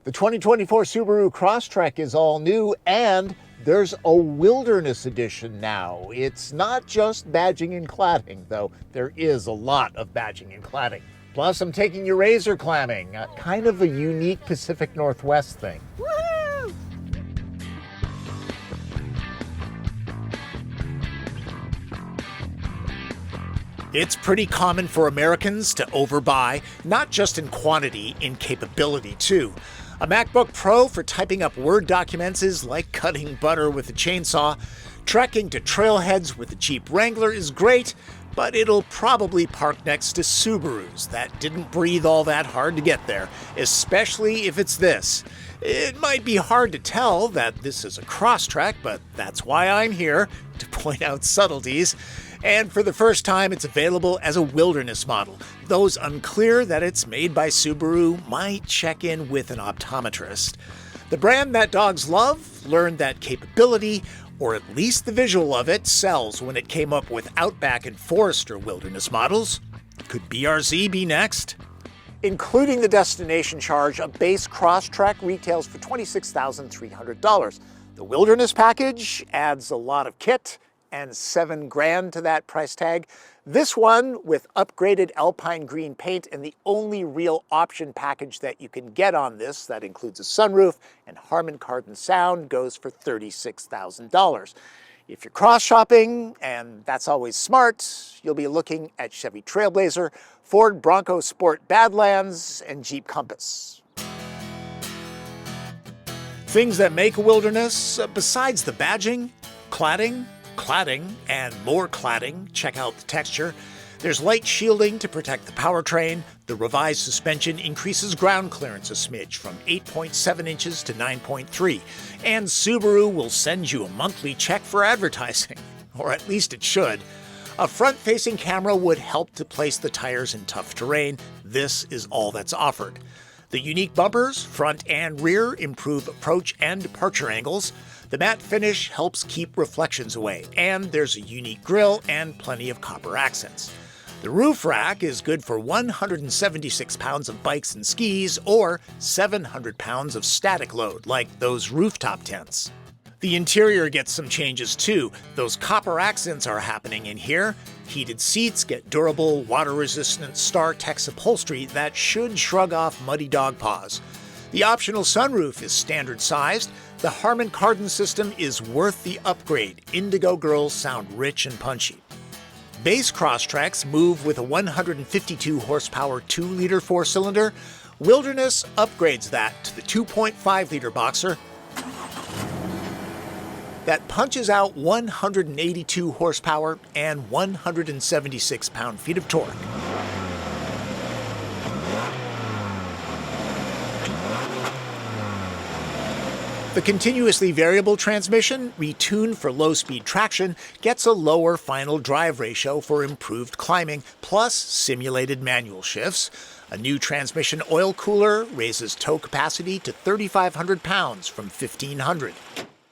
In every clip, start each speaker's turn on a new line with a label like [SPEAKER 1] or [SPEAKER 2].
[SPEAKER 1] The 2024 Subaru Crosstrek is all new, and there's a Wilderness edition now. It's not just badging and cladding, though there is a lot of badging and cladding. Plus, I'm taking your razor clamming, kind of a unique Pacific Northwest thing. Woohoo! It's pretty common for Americans to overbuy, not just in quantity, in capability too. A MacBook Pro for typing up Word documents is like cutting butter with a chainsaw. Trekking to trailheads with a Jeep Wrangler is great, but it'll probably park next to Subarus that didn't breathe all that hard to get there, especially if it's this. It might be hard to tell that this is a Crosstrek, but that's why I'm here, to point out subtleties. And for the first time, it's available as a Wilderness model. Those unclear that it's made by Subaru might check in with an optometrist. The brand that dogs love learned that capability, or at least the visual of it, sells when it came up with Outback and Forester Wilderness models. Could BRZ be next? Including the destination charge, a base Crosstrek retails for $26,300. The Wilderness package adds a lot of kit and $7,000 to that price tag. This one with upgraded Alpine green paint, and the only real option package that you can get on this that includes a sunroof and Harman Kardon sound goes for $36,000. If you're cross-shopping, and that's always smart, you'll be looking at Chevy Trailblazer, Ford Bronco Sport Badlands, and Jeep Compass. Things that make a Wilderness, besides the badging, cladding, and more cladding, check out the texture. There's light shielding to protect the powertrain. The revised suspension increases ground clearance a smidge from 8.7 inches to 9.3. And Subaru will send you a monthly check for advertising, or at least it should. A front-facing camera would help to place the tires in tough terrain. This is all that's offered. The unique bumpers, front and rear, improve approach and departure angles. The matte finish helps keep reflections away, and there's a unique grille and plenty of copper accents. The roof rack is good for 176 pounds of bikes and skis, or 700 pounds of static load, like those rooftop tents. The interior gets some changes too. Those copper accents are happening in here. Heated seats get durable, water-resistant Star-Tex upholstery that should shrug off muddy dog paws. The optional sunroof is standard-sized. The Harman Kardon system is worth the upgrade. Indigo girls sound rich and punchy. Base Crosstreks move with a 152 horsepower 2-liter 4-cylinder. Wilderness upgrades that to the 2.5-liter boxer that punches out 182 horsepower and 176 pound-feet of torque. The continuously variable transmission, retuned for low-speed traction, gets a lower final drive ratio for improved climbing, plus simulated manual shifts. A new transmission oil cooler raises tow capacity to 3,500 pounds from 1,500.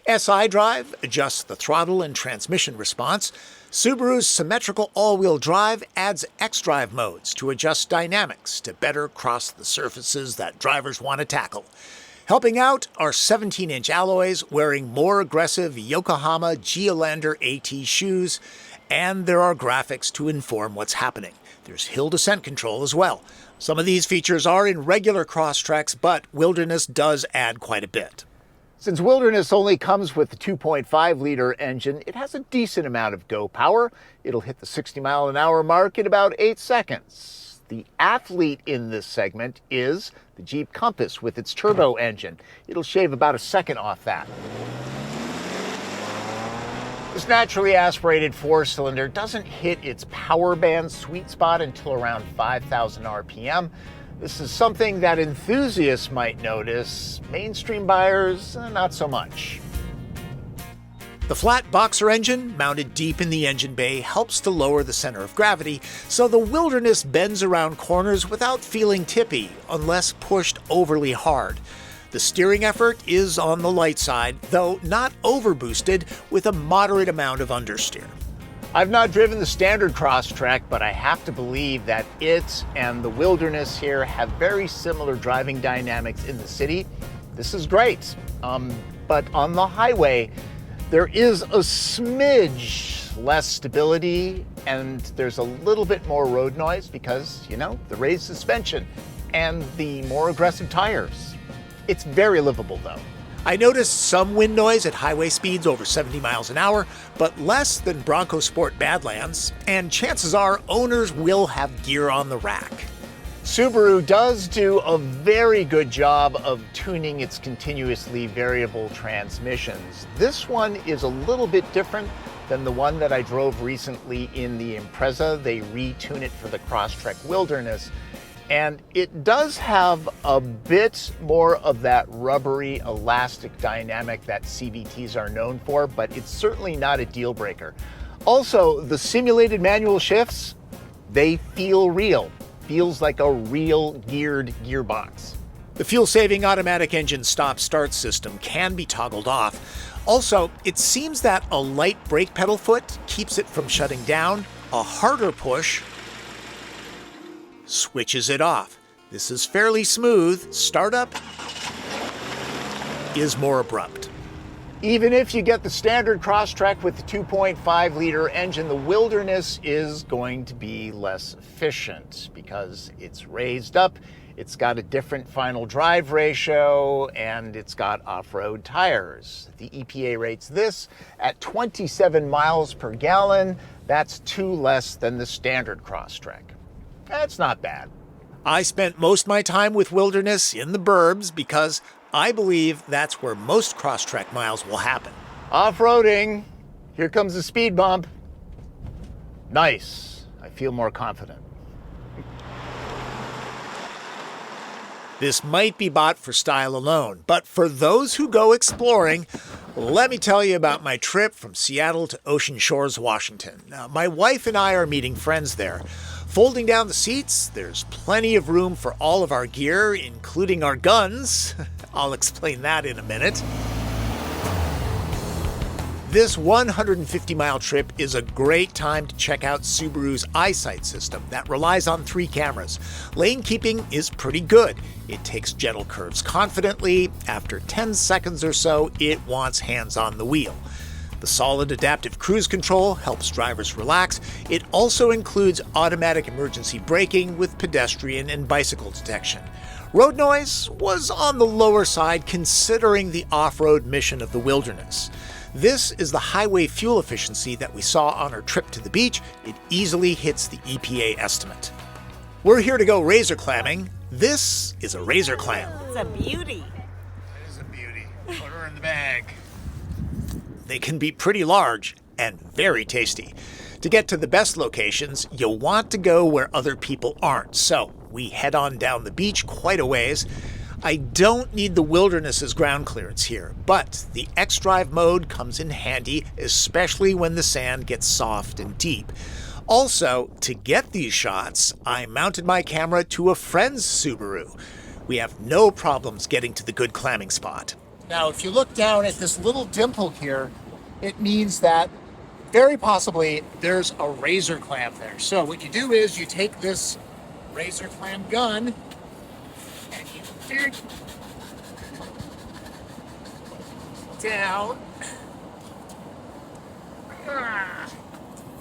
[SPEAKER 1] SI drive adjusts the throttle and transmission response. Subaru's symmetrical all-wheel drive adds X-Drive modes to adjust dynamics to better cross the surfaces that drivers want to tackle. Helping out are 17-inch alloys wearing more aggressive Yokohama Geolandar AT shoes, and there are graphics to inform what's happening. There's hill descent control as well. Some of these features are in regular Crosstreks, but Wilderness does add quite a bit. Since Wilderness only comes with the 2.5-liter engine, it has a decent amount of go power. It'll hit the 60-mile-an-hour mark in about 8 seconds. The athlete in this segment is the Jeep Compass with its turbo engine. It'll shave about a second off that. This naturally aspirated 4-cylinder doesn't hit its power band sweet spot until around 5,000 RPM. This is something that enthusiasts might notice. Mainstream buyers, not so much. The flat boxer engine, mounted deep in the engine bay, helps to lower the center of gravity, so the Wilderness bends around corners without feeling tippy, unless pushed overly hard. The steering effort is on the light side, though not overboosted, with a moderate amount of understeer. I've not driven the standard Crosstrek, but I have to believe that it and the Wilderness here have very similar driving dynamics in the city. This is great, but on the highway, there is a smidge less stability and there's a little bit more road noise because, you know, the raised suspension and the more aggressive tires. It's very livable though. I noticed some wind noise at highway speeds over 70 miles an hour, but less than Bronco Sport Badlands, and chances are owners will have gear on the rack. Subaru does do a very good job of tuning its continuously variable transmissions. This one is a little bit different than the one that I drove recently in the Impreza. They retune it for the Crosstrek Wilderness. And it does have a bit more of that rubbery, elastic dynamic that CVTs are known for, but it's certainly not a deal breaker. Also, the simulated manual shifts, they feel real. Feels like a real geared gearbox. The fuel-saving automatic engine stop-start system can be toggled off. Also, it seems that a light brake pedal foot keeps it from shutting down. A harder push switches it off. This is fairly smooth. Startup is more abrupt. Even if you get the standard Crosstrek with the 2.5-liter engine, the Wilderness is going to be less efficient because it's raised up, it's got a different final drive ratio, and it's got off-road tires. The EPA rates this at 27 miles per gallon. That's 2 less than the standard Crosstrek. That's not bad. I spent most of my time with Wilderness in the burbs because I believe that's where most Crosstrek miles will happen. Off-roading. Here comes the speed bump. Nice. I feel more confident. This might be bought for style alone, but for those who go exploring, let me tell you about my trip from Seattle to Ocean Shores, Washington. Now, my wife and I are meeting friends there. Folding down the seats, there's plenty of room for all of our gear, including our guns. I'll explain that in a minute. This 150-mile trip is a great time to check out Subaru's EyeSight system that relies on 3 cameras. Lane keeping is pretty good. It takes gentle curves confidently. After 10 seconds or so, it wants hands on the wheel. The solid adaptive cruise control helps drivers relax. It also includes automatic emergency braking with pedestrian and bicycle detection. Road noise was on the lower side considering the off-road mission of the Wilderness. This is the highway fuel efficiency that we saw on our trip to the beach. It easily hits the EPA estimate. We're here to go razor clamming. This is a razor clam.
[SPEAKER 2] It's a beauty.
[SPEAKER 1] It is a beauty. Put her in the bag. They can be pretty large and very tasty. To get to the best locations, you'll want to go where other people aren't. So we head on down the beach quite a ways. I don't need the Wilderness's ground clearance here, but the X-Drive mode comes in handy, especially when the sand gets soft and deep. Also, to get these shots, I mounted my camera to a friend's Subaru. We have no problems getting to the good clamming spot. Now, if you look down at this little dimple here, it means that very possibly there's a razor clam there. So what you do is you take this razor clam gun and you dig down.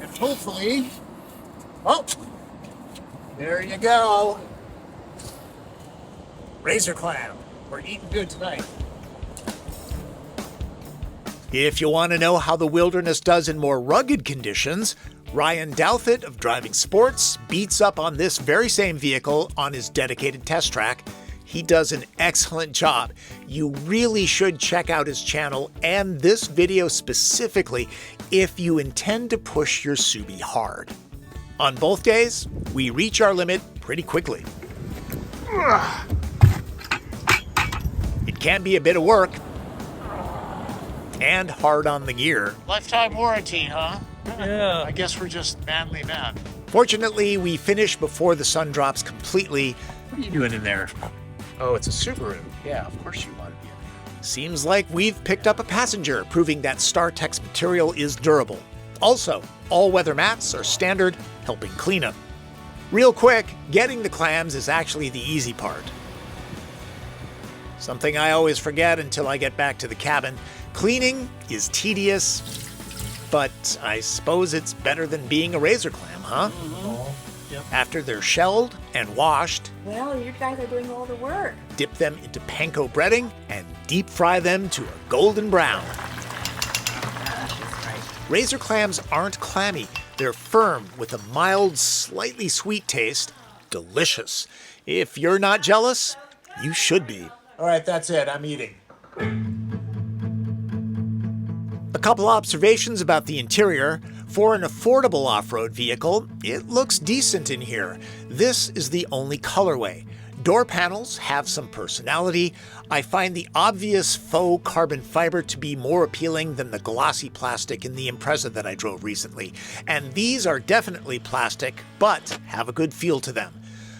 [SPEAKER 1] And hopefully, oh, there you go. Razor clam. We're eating good tonight. If you want to know how the Wilderness does in more rugged conditions, Ryan Douthit of Driving Sports beats up on this very same vehicle on his dedicated test track. He does an excellent job. You really should check out his channel and this video specifically if you intend to push your Subi hard. On both days, we reach our limit pretty quickly. It can be a bit of work and hard on the gear. Lifetime warranty, huh?
[SPEAKER 2] Yeah.
[SPEAKER 1] I guess we're just manly men. Fortunately, we finish before the sun drops completely. What are you doing in there? Oh, it's a Subaru. Yeah, of course you want to be in there. Seems like we've picked up a passenger, proving that StarTech's material is durable. Also, all-weather mats are standard, helping clean them. Real quick, getting the clams is actually the easy part. Something I always forget until I get back to the cabin. Cleaning is tedious, but I suppose it's better than being a razor clam, huh?
[SPEAKER 2] Mm-hmm. Yep.
[SPEAKER 1] After they're shelled and washed,
[SPEAKER 3] well, you guys are doing all the work.
[SPEAKER 1] Dip them into panko breading and deep fry them to a golden brown. Razor clams aren't clammy. They're firm with a mild, slightly sweet taste. Delicious. If you're not jealous, you should be. All right, that's it. I'm eating. A couple observations about the interior. For an affordable off-road vehicle, it looks decent in here. This is the only colorway. Door panels have some personality. I find the obvious faux carbon fiber to be more appealing than the glossy plastic in the Impreza that I drove recently. And these are definitely plastic, but have a good feel to them.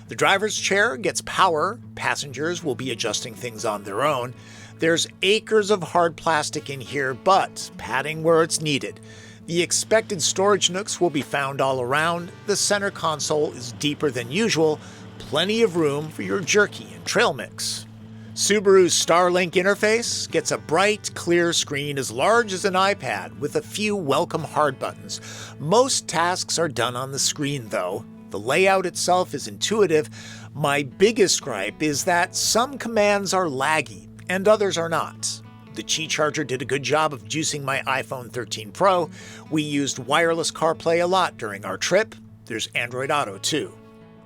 [SPEAKER 1] The driver's chair gets power. Passengers will be adjusting things on their own. There's acres of hard plastic in here, but padding where it's needed. The expected storage nooks will be found all around. The center console is deeper than usual. Plenty of room for your jerky and trail mix. Subaru's Starlink interface gets a bright, clear screen as large as an iPad with a few welcome hard buttons. Most tasks are done on the screen, though. The layout itself is intuitive. My biggest gripe is that some commands are laggy and others are not. The Qi charger did a good job of juicing my iPhone 13 Pro. We used wireless CarPlay a lot during our trip. There's Android Auto too.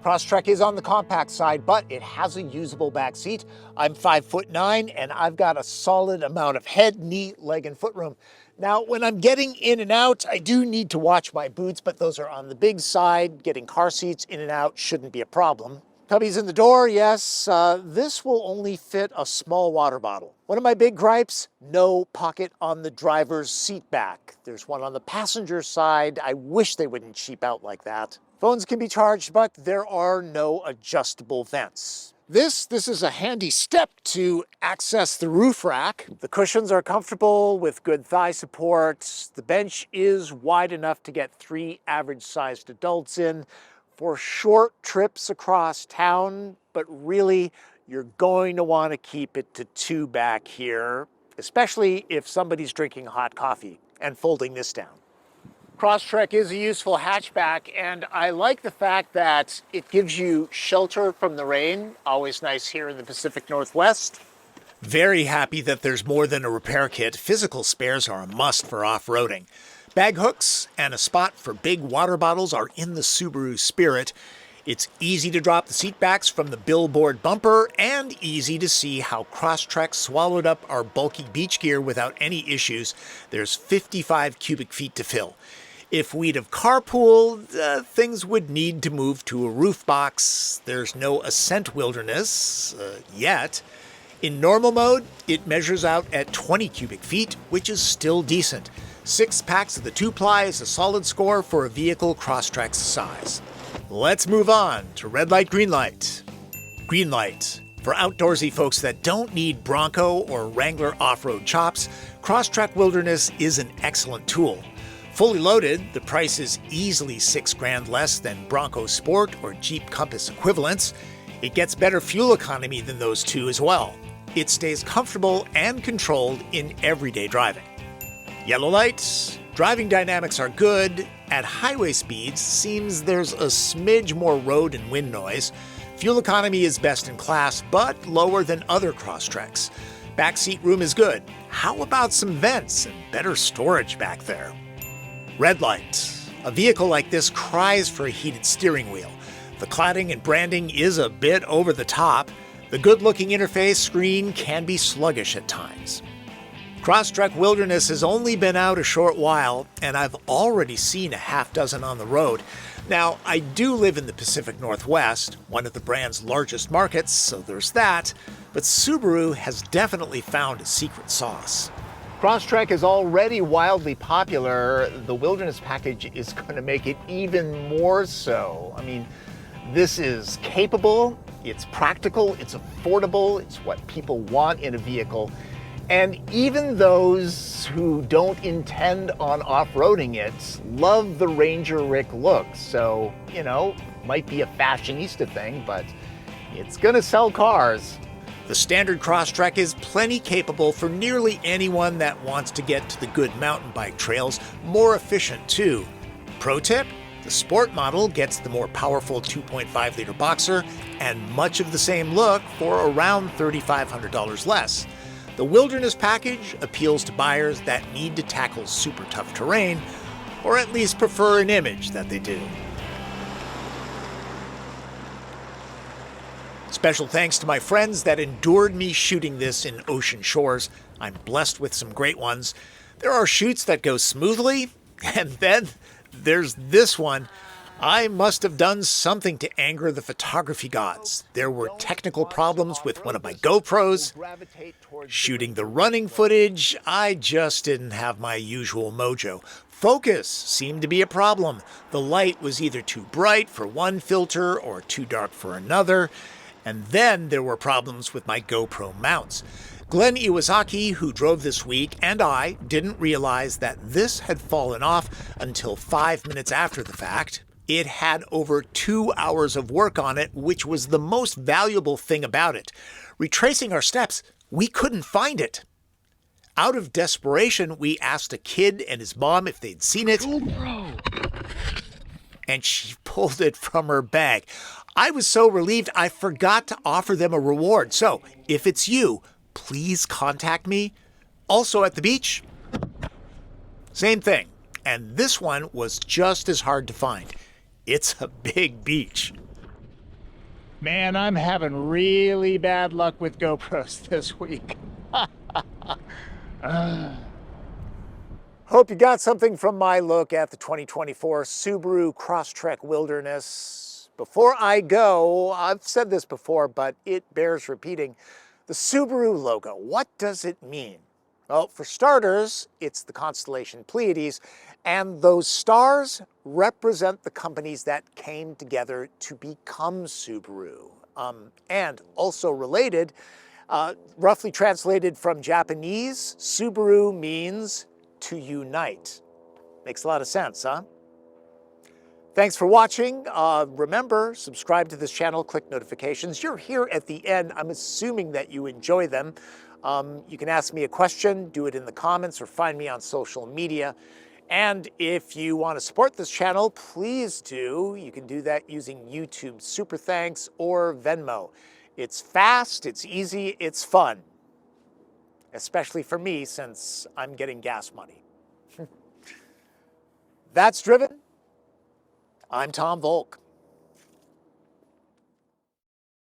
[SPEAKER 1] Crosstrek is on the compact side, but it has a usable back seat. I'm 5'9" and I've got a solid amount of head, knee, leg, and foot room. Now, when I'm getting in and out, I do need to watch my boots, but those are on the big side. Getting car seats in and out shouldn't be a problem. Cubbies in the door, yes. This will only fit a small water bottle. One of my big gripes, no pocket on the driver's seat back. There's one on the passenger side. I wish they wouldn't cheap out like that. Phones can be charged, but there are no adjustable vents. This is a handy step to access the roof rack. The cushions are comfortable with good thigh support. The bench is wide enough to get 3 average-sized adults in for short trips across town, but really, you're going to want to keep it to 2 back here, especially if somebody's drinking hot coffee and folding this down. Crosstrek is a useful hatchback, and I like the fact that it gives you shelter from the rain. Always nice here in the Pacific Northwest. Very happy that there's more than a repair kit. Physical spares are a must for off-roading. Bag hooks and a spot for big water bottles are in the Subaru spirit. It's easy to drop the seat backs from the billboard bumper and easy to see how Crosstrek swallowed up our bulky beach gear without any issues. There's 55 cubic feet to fill. If we'd have carpooled, things would need to move to a roof box. There's no Ascent Wilderness yet. In normal mode, it measures out at 20 cubic feet, which is still decent. 6 packs of the 2-ply is a solid score for a vehicle Crosstrek's size. Let's move on to red light, green light. Green light. For outdoorsy folks that don't need Bronco or Wrangler off-road chops, Crosstrek Wilderness is an excellent tool. Fully loaded, the price is easily $6,000 less than Bronco Sport or Jeep Compass equivalents. It gets better fuel economy than those two as well. It stays comfortable and controlled in everyday driving. Yellow lights. Driving dynamics are good. At highway speeds, seems there's a smidge more road and wind noise. Fuel economy is best in class, but lower than other Crosstreks. Backseat room is good. How about some vents and better storage back there? Red light. A vehicle like this cries for a heated steering wheel. The cladding and branding is a bit over the top. The good-looking interface screen can be sluggish at times. Crosstrek Wilderness has only been out a short while, and I've already seen a half dozen on the road. Now, I do live in the Pacific Northwest, one of the brand's largest markets, so there's that, but Subaru has definitely found a secret sauce. Crosstrek is already wildly popular. The Wilderness package is going to make it even more so. I mean, this is capable, it's practical, it's affordable, it's what people want in a vehicle. And even those who don't intend on off-roading it love the Ranger Rick look. So, you know, might be a fashionista thing, but it's gonna sell cars. The standard Crosstrek is plenty capable for nearly anyone that wants to get to the good mountain bike trails, more efficient too. Pro tip? The Sport model gets the more powerful 2.5-liter boxer and much of the same look for around $3,500 less. The Wilderness package appeals to buyers that need to tackle super tough terrain, or at least prefer an image that they do. Special thanks to my friends that endured me shooting this in ocean shores. I'm blessed with some great ones. There are shoots that go smoothly, and then there's this one. I must have done something to anger the photography gods. There were technical problems with one of my GoPros. Shooting the running footage, I just didn't have my usual mojo. Focus seemed to be a problem. The light was either too bright for one filter or too dark for another. And then there were problems with my GoPro mounts. Glenn Iwasaki, who drove this week, and I didn't realize that this had fallen off until 5 minutes after the fact. It had over 2 hours of work on it, which was the most valuable thing about it. Retracing our steps, we couldn't find it. Out of desperation, we asked a kid and his mom if they'd seen it. And she pulled it from her bag. I was so relieved I forgot to offer them a reward. So, if it's you, please contact me. Also at the beach, same thing. And this one was just as hard to find. It's a big beach. Man, I'm having really bad luck with GoPros this week. Hope you got something from my look at the 2024 Subaru Crosstrek Wilderness. Before I go, I've said this before, but it bears repeating. The Subaru logo, what does it mean? Well, for starters, it's the constellation Pleiades, and those stars represent the companies that came together to become Subaru. And also related, roughly translated from Japanese, Subaru means to unite. Makes a lot of sense, huh? Thanks for watching. Remember, subscribe to this channel, click notifications. You're here at the end. I'm assuming that you enjoy them. You can ask me a question, do it in the comments, or find me on social media. And if you want to support this channel, please do. You can do that using YouTube Super Thanks or Venmo. It's fast, it's easy, it's fun. Especially for me, since I'm getting gas money. That's Driven. I'm Tom Volk.